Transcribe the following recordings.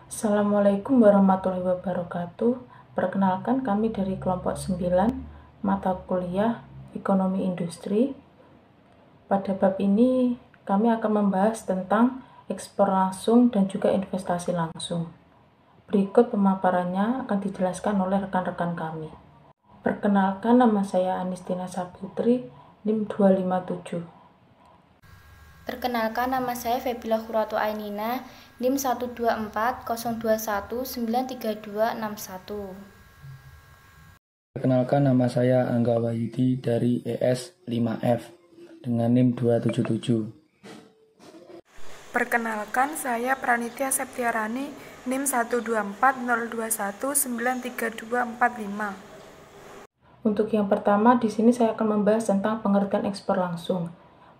Assalamualaikum warahmatullahi wabarakatuh. Perkenalkan kami dari kelompok 9 mata kuliah Ekonomi Industri. Pada bab ini kami akan membahas tentang ekspor langsung dan juga investasi langsung. Berikut pemaparannya akan dijelaskan oleh rekan-rekan kami. Perkenalkan, nama saya Anistina Saputri, NIM 257. Perkenalkan, nama saya Febila Khuratu Ainina, NIM 12402193261. Perkenalkan, nama saya Angga Wahyudi dari ES 5F dengan NIM 277. Perkenalkan, saya Pranitya Septiarani, NIM 12402193245. Untuk yang pertama, di sini saya akan membahas tentang pengertian ekspor langsung.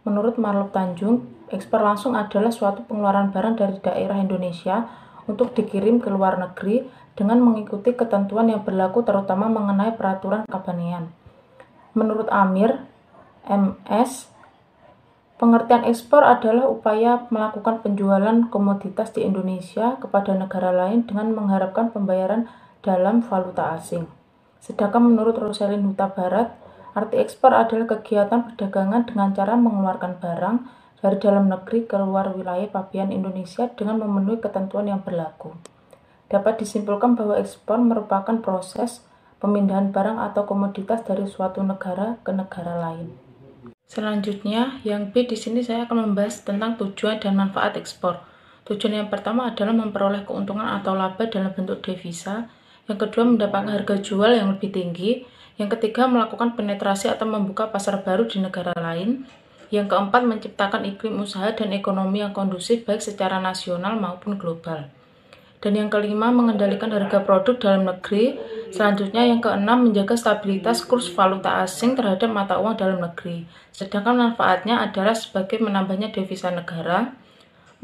Menurut Marlop Tanjung, ekspor langsung adalah suatu pengeluaran barang dari daerah Indonesia untuk dikirim ke luar negeri dengan mengikuti ketentuan yang berlaku terutama mengenai peraturan kepabeanan. Menurut Amir, MS, pengertian ekspor adalah upaya melakukan penjualan komoditas di Indonesia kepada negara lain dengan mengharapkan pembayaran dalam valuta asing. Sedangkan menurut Roselyn Huta Barat, arti ekspor adalah kegiatan perdagangan dengan cara mengeluarkan barang dari dalam negeri ke luar wilayah pabean Indonesia dengan memenuhi ketentuan yang berlaku. Dapat disimpulkan bahwa ekspor merupakan proses pemindahan barang atau komoditas dari suatu negara ke negara lain. Selanjutnya, yang B di sini saya akan membahas tentang tujuan dan manfaat ekspor. Tujuan yang pertama adalah memperoleh keuntungan atau laba dalam bentuk devisa. Yang kedua, mendapatkan harga jual yang lebih tinggi. Yang ketiga, melakukan penetrasi atau membuka pasar baru di negara lain. Yang keempat, menciptakan iklim usaha dan ekonomi yang kondusif baik secara nasional maupun global. Dan yang kelima, mengendalikan harga produk dalam negeri. Selanjutnya, yang keenam, menjaga stabilitas kurs valuta asing terhadap mata uang dalam negeri. Sedangkan manfaatnya adalah sebagai menambahnya devisa negara,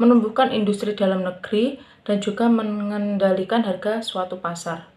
menumbuhkan industri dalam negeri, dan juga mengendalikan harga suatu pasar.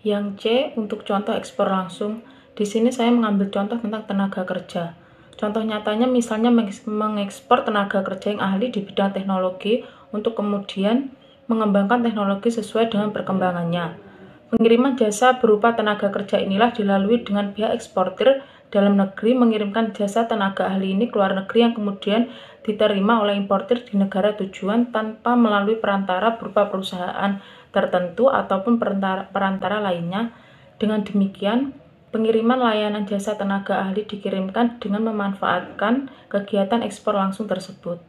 Yang C, untuk contoh ekspor langsung, di sini saya mengambil contoh tentang tenaga kerja. Contoh nyatanya misalnya mengekspor tenaga kerja yang ahli di bidang teknologi untuk kemudian mengembangkan teknologi sesuai dengan perkembangannya. Pengiriman jasa berupa tenaga kerja inilah dilalui dengan pihak eksportir dalam negeri mengirimkan jasa tenaga ahli ini ke luar negeri yang kemudian diterima oleh importir di negara tujuan tanpa melalui perantara berupa perusahaan tertentu ataupun perantara lainnya. Dengan demikian, pengiriman layanan jasa tenaga ahli dikirimkan dengan memanfaatkan kegiatan ekspor langsung tersebut.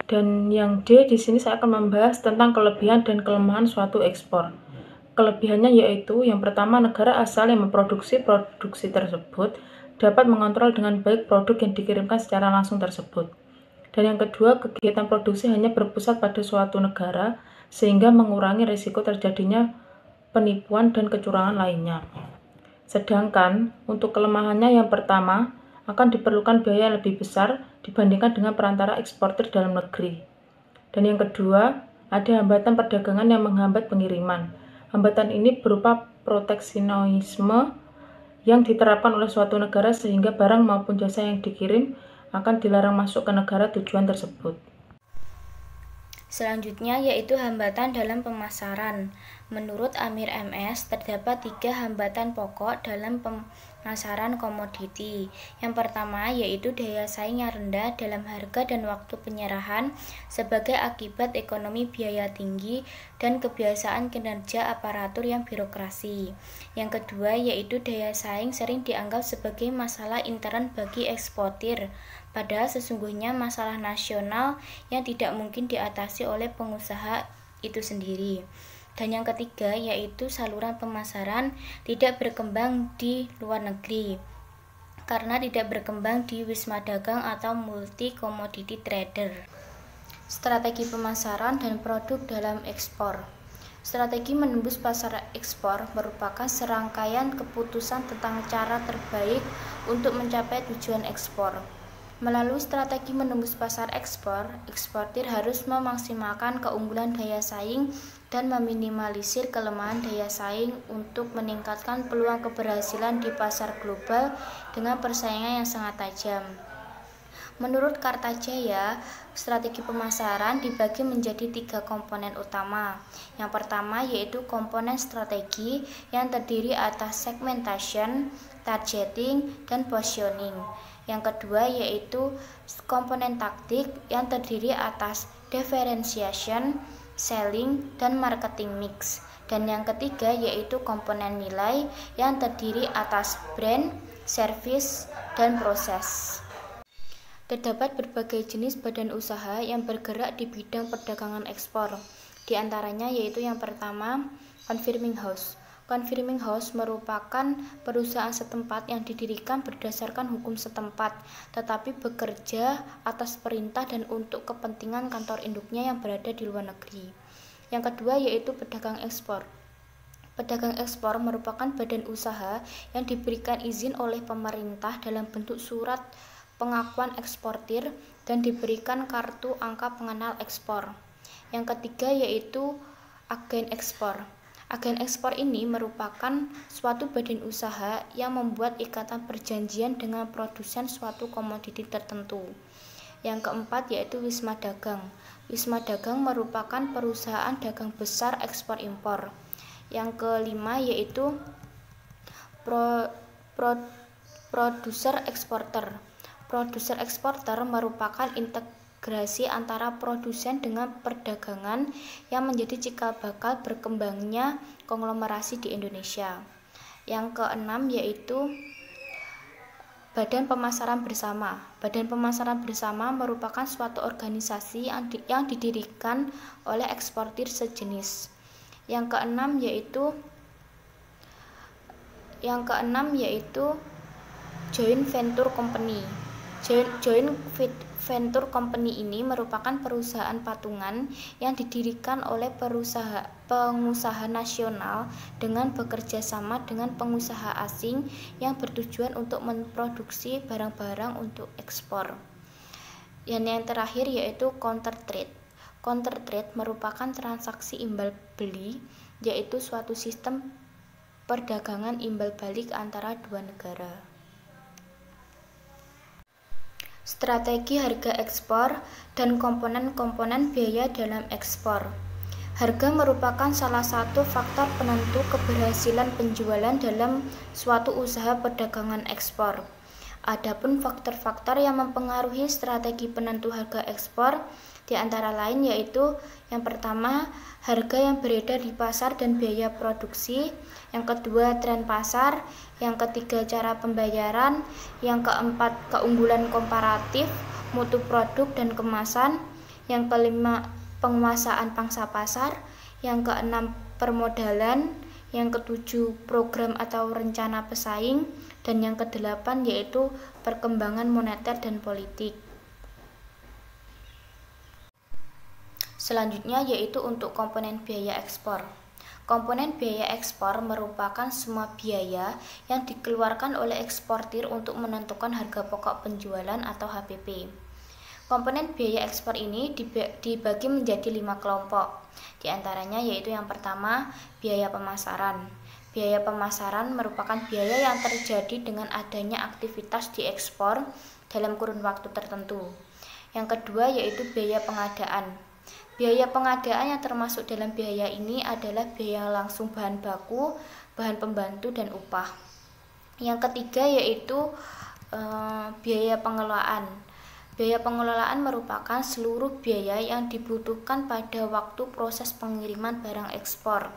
Dan yang D di sini saya akan membahas tentang kelebihan dan kelemahan suatu ekspor. Kelebihannya yaitu yang pertama, negara asal yang memproduksi produksi tersebut dapat mengontrol dengan baik produk yang dikirimkan secara langsung tersebut. Dan yang kedua, kegiatan produksi hanya berpusat pada suatu negara sehingga mengurangi risiko terjadinya penipuan dan kecurangan lainnya. Sedangkan untuk kelemahannya yang pertama, akan diperlukan biaya lebih besar dibandingkan dengan perantara eksportir dalam negeri. Dan yang kedua, ada hambatan perdagangan yang menghambat pengiriman. Hambatan ini berupa proteksionisme yang diterapkan oleh suatu negara sehingga barang maupun jasa yang dikirim akan dilarang masuk ke negara tujuan tersebut. Selanjutnya yaitu hambatan dalam pemasaran. Menurut Amir MS, terdapat 3 hambatan pokok dalam pemasaran komoditi. Yang pertama yaitu daya saing yang rendah dalam harga dan waktu penyerahan sebagai akibat ekonomi biaya tinggi dan kebiasaan kinerja aparatur yang birokrasi. Yang kedua yaitu daya saing sering dianggap sebagai masalah intern bagi eksportir, padahal sesungguhnya masalah nasional yang tidak mungkin diatasi oleh pengusaha itu sendiri. Dan yang ketiga yaitu saluran pemasaran tidak berkembang di luar negeri karena tidak berkembang di wisma dagang atau multi commodity trader. Strategi pemasaran dan produk dalam ekspor. Strategi menembus pasar ekspor merupakan serangkaian keputusan tentang cara terbaik untuk mencapai tujuan ekspor. Melalui strategi menembus pasar ekspor, eksportir harus memaksimalkan keunggulan daya saing dan meminimalisir kelemahan daya saing untuk meningkatkan peluang keberhasilan di pasar global dengan persaingan yang sangat tajam. Menurut Kartajaya, strategi pemasaran dibagi menjadi 3 komponen utama. Yang pertama yaitu komponen strategi yang terdiri atas segmentation, targeting, dan positioning. Yang kedua yaitu komponen taktik yang terdiri atas differentiation, selling, dan marketing mix. Dan yang ketiga yaitu komponen nilai yang terdiri atas brand, service, dan proses. Terdapat berbagai jenis badan usaha yang bergerak di bidang perdagangan ekspor. Di antaranya yaitu yang pertama, confirming house. Confirming house merupakan perusahaan setempat yang didirikan berdasarkan hukum setempat, tetapi bekerja atas perintah dan untuk kepentingan kantor induknya yang berada di luar negeri. Yang kedua yaitu pedagang ekspor. Pedagang ekspor merupakan badan usaha yang diberikan izin oleh pemerintah dalam bentuk surat pengakuan eksportir dan diberikan kartu angka pengenal ekspor. Yang ketiga yaitu agen ekspor. Agen ekspor ini merupakan suatu badan usaha yang membuat ikatan perjanjian dengan produsen suatu komoditi tertentu. Yang keempat yaitu Wisma Dagang. Wisma Dagang merupakan perusahaan dagang besar ekspor impor. Yang kelima yaitu produser eksporter. Produser eksporter merupakan integrasi antara produsen dengan perdagangan yang menjadi cikal bakal berkembangnya konglomerasi di Indonesia. Yang keenam yaitu Badan Pemasaran Bersama. Badan Pemasaran Bersama merupakan suatu organisasi yang didirikan oleh eksportir sejenis. Yang keenam yaitu Joint Venture Company. Joint Venture Company ini merupakan perusahaan patungan yang didirikan oleh pengusaha nasional dengan bekerja sama dengan pengusaha asing yang bertujuan untuk memproduksi barang-barang untuk ekspor. Yang terakhir yaitu counter trade. Counter trade merupakan transaksi imbal beli, yaitu suatu sistem perdagangan imbal balik antara dua negara. Strategi harga ekspor dan komponen-komponen biaya dalam ekspor. Harga merupakan salah satu faktor penentu keberhasilan penjualan dalam suatu usaha perdagangan ekspor. Adapun faktor-faktor yang mempengaruhi strategi penentu harga ekspor di antara lain yaitu yang pertama, harga yang beredar di pasar dan biaya produksi. Yang kedua, tren pasar. Yang ketiga, cara pembayaran. Yang keempat, keunggulan komparatif, mutu produk dan kemasan. Yang kelima, penguasaan pangsa pasar. Yang keenam, permodalan. Yang ketujuh, program atau rencana pesaing. Dan yang kedelapan yaitu perkembangan moneter dan politik. Selanjutnya yaitu untuk komponen biaya ekspor. Komponen biaya ekspor merupakan semua biaya yang dikeluarkan oleh eksportir untuk menentukan harga pokok penjualan atau HPP. Komponen biaya ekspor ini dibagi menjadi 5 kelompok. Di antaranya yaitu yang pertama, biaya pemasaran. Biaya pemasaran merupakan biaya yang terjadi dengan adanya aktivitas di ekspor dalam kurun waktu tertentu. Yang kedua yaitu biaya pengadaan. Biaya pengadaan yang termasuk dalam biaya ini adalah biaya langsung bahan baku, bahan pembantu, dan upah. Yang ketiga yaitu biaya pengelolaan. Biaya pengelolaan merupakan seluruh biaya yang dibutuhkan pada waktu proses pengiriman barang ekspor.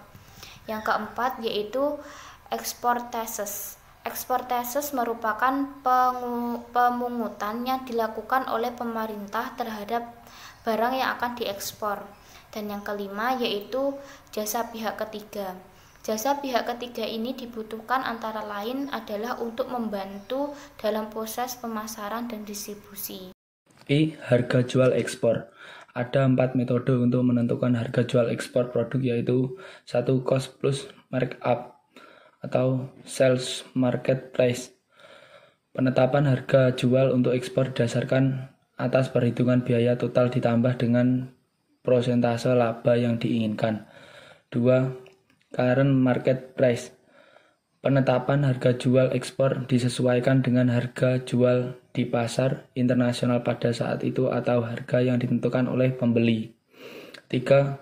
Yang keempat yaitu export taxes. Export taxes merupakan pemungutan yang dilakukan oleh pemerintah terhadap barang yang akan diekspor. Dan yang kelima yaitu jasa pihak ketiga. Jasa pihak ketiga ini dibutuhkan antara lain adalah untuk membantu dalam proses pemasaran dan distribusi. Harga jual ekspor. Ada 4 metode untuk menentukan harga jual ekspor produk yaitu 1. Cost plus markup atau sales market price. Penetapan harga jual untuk ekspor didasarkan atas perhitungan biaya total ditambah dengan prosentase laba yang diinginkan. 2. Current market price. Penetapan harga jual ekspor disesuaikan dengan harga jual di pasar internasional pada saat itu atau harga yang ditentukan oleh pembeli. 3.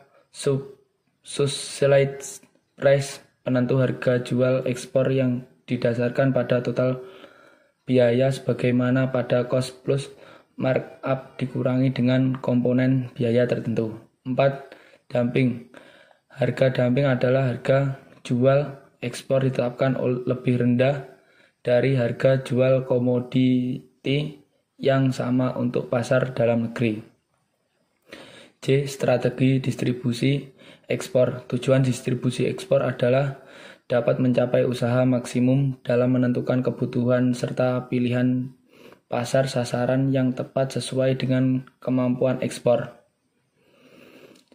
Subsidized price, penentu harga jual ekspor yang didasarkan pada total biaya sebagaimana pada cost plus markup dikurangi dengan komponen biaya tertentu. 4. Dumping. Harga dumping adalah harga jual ekspor ditetapkan lebih rendah dari harga jual komoditi yang sama untuk pasar dalam negeri. J. Strategi distribusi ekspor. Tujuan distribusi ekspor adalah dapat mencapai usaha maksimum dalam menentukan kebutuhan serta pilihan pasar sasaran yang tepat sesuai dengan kemampuan ekspor.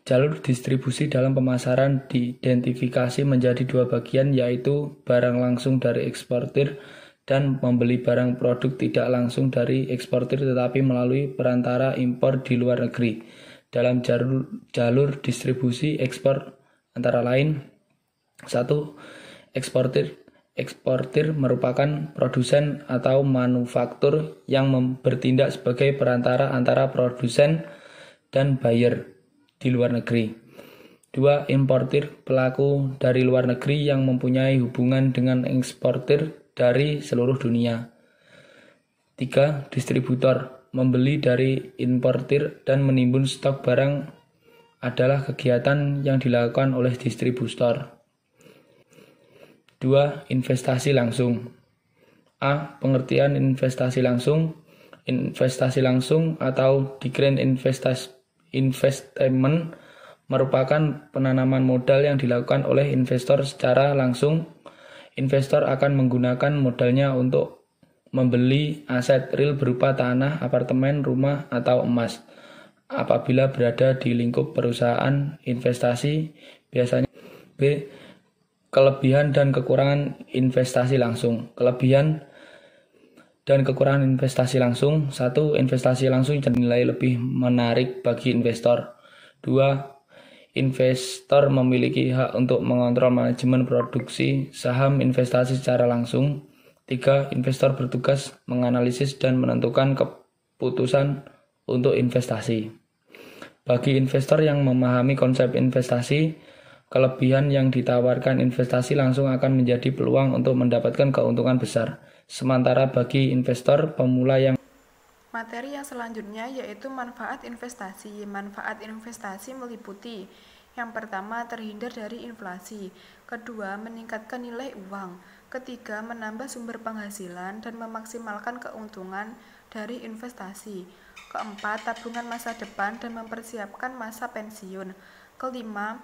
Jalur distribusi dalam pemasaran diidentifikasi menjadi dua bagian, yaitu barang langsung dari eksportir dan membeli barang produk tidak langsung dari eksportir tetapi melalui perantara impor di luar negeri. Dalam jalur distribusi ekspor antara lain: 1. Eksportir merupakan produsen atau manufaktur yang bertindak sebagai perantara antara produsen dan buyer di luar negeri. 2. Importir, pelaku dari luar negeri yang mempunyai hubungan dengan eksportir dari seluruh dunia. 3. Distributor, membeli dari importir dan menimbun stok barang adalah kegiatan yang dilakukan oleh distributor. 2. Investasi langsung. A. Pengertian investasi langsung. Investasi langsung atau direct investment merupakan penanaman modal yang dilakukan oleh investor secara langsung. Investor akan menggunakan modalnya untuk membeli aset real berupa tanah, apartemen, rumah, atau emas. Apabila berada di lingkup perusahaan investasi, biasanya B. Kelebihan dan kekurangan investasi langsung. Kelebihan dan kekurangan investasi langsung. 1. Investasi langsung dinilai lebih menarik bagi investor. 2. Investor memiliki hak untuk mengontrol manajemen produksi saham investasi secara langsung. 3. Investor bertugas menganalisis dan menentukan keputusan untuk investasi. Bagi investor yang memahami konsep investasi, kelebihan yang ditawarkan investasi langsung akan menjadi peluang untuk mendapatkan keuntungan besar. Sementara bagi investor pemula yang Materi yang selanjutnya yaitu manfaat investasi. Manfaat investasi meliputi: yang pertama, terhindar dari inflasi. Kedua, meningkatkan nilai uang. Ketiga, menambah sumber penghasilan dan memaksimalkan keuntungan dari investasi. Keempat, tabungan masa depan dan mempersiapkan masa pensiun. Kelima,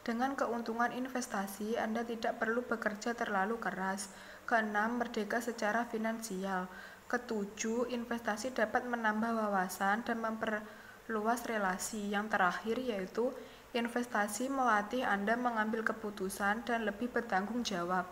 dengan keuntungan investasi, Anda tidak perlu bekerja terlalu keras. Keenam, merdeka secara finansial. Ketujuh, investasi dapat menambah wawasan dan memperluas relasi. Yang terakhir yaitu investasi melatih Anda mengambil keputusan dan lebih bertanggung jawab.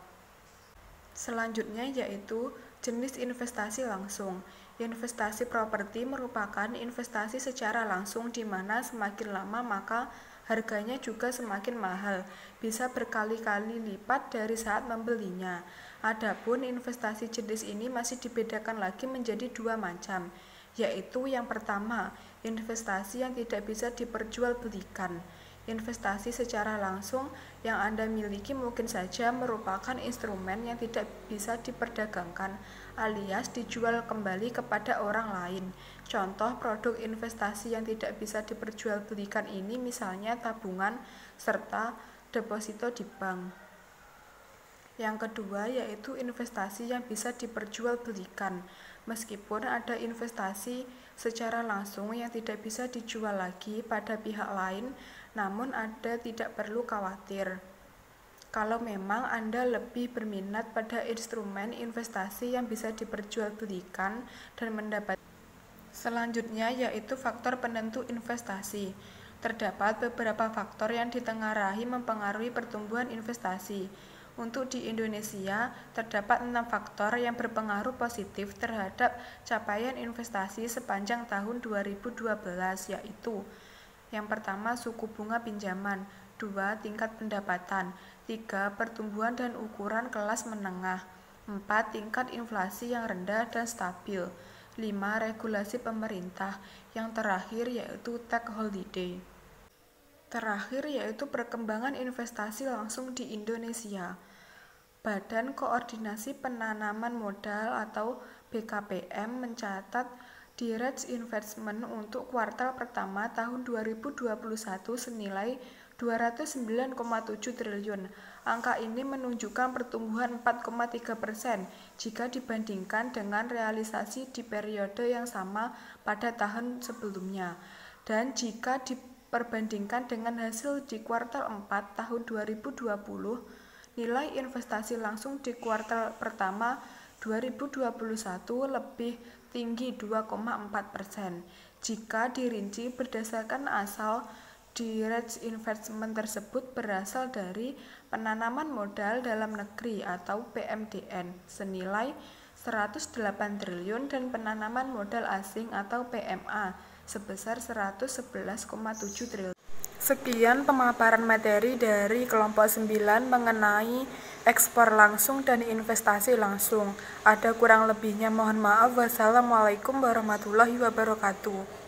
Selanjutnya yaitu jenis investasi langsung. Investasi properti merupakan investasi secara langsung di mana semakin lama maka harganya juga semakin mahal, bisa berkali-kali lipat dari saat membelinya. Adapun investasi jenis ini masih dibedakan lagi menjadi dua macam, yaitu yang pertama, investasi yang tidak bisa diperjualbelikan. Investasi secara langsung yang Anda miliki mungkin saja merupakan instrumen yang tidak bisa diperdagangkan alias dijual kembali kepada orang lain. Contoh produk investasi yang tidak bisa diperjualbelikan ini misalnya tabungan serta deposito di bank. Yang kedua yaitu investasi yang bisa diperjualbelikan. Meskipun ada investasi secara langsung yang tidak bisa dijual lagi pada pihak lain, namun Anda tidak perlu khawatir kalau memang Anda lebih berminat pada instrumen investasi yang bisa diperjualbelikan dan mendapat. Selanjutnya yaitu faktor penentu investasi. Terdapat beberapa faktor yang ditengarai mempengaruhi pertumbuhan investasi. Untuk di Indonesia, terdapat 6 faktor yang berpengaruh positif terhadap capaian investasi sepanjang tahun 2012, yaitu: Yang pertama, suku bunga pinjaman. 2. Tingkat pendapatan. 3. Pertumbuhan dan ukuran kelas menengah. 4. Tingkat inflasi yang rendah dan stabil. 5. Regulasi pemerintah. Yang terakhir yaitu tax holiday. Terakhir yaitu perkembangan investasi langsung di Indonesia. Badan Koordinasi Penanaman Modal atau BKPM mencatat direct investment untuk kuartal pertama tahun 2021 senilai 209,7 triliun. Angka ini menunjukkan pertumbuhan 4,3% jika dibandingkan dengan realisasi di periode yang sama pada tahun sebelumnya. Dan jika diperbandingkan dengan hasil di kuartal 4 tahun 2020, nilai investasi langsung di kuartal pertama 2021 lebih tinggi 2,4%. Jika dirinci berdasarkan asal, direct investment tersebut berasal dari penanaman modal dalam negeri atau PMDN senilai 108 triliun dan penanaman modal asing atau PMA sebesar 111,7 triliun. Sekian pemaparan materi dari kelompok 9 mengenai ekspor langsung dan investasi langsung. Ada kurang lebihnya mohon maaf. Wassalamualaikum warahmatullahi wabarakatuh.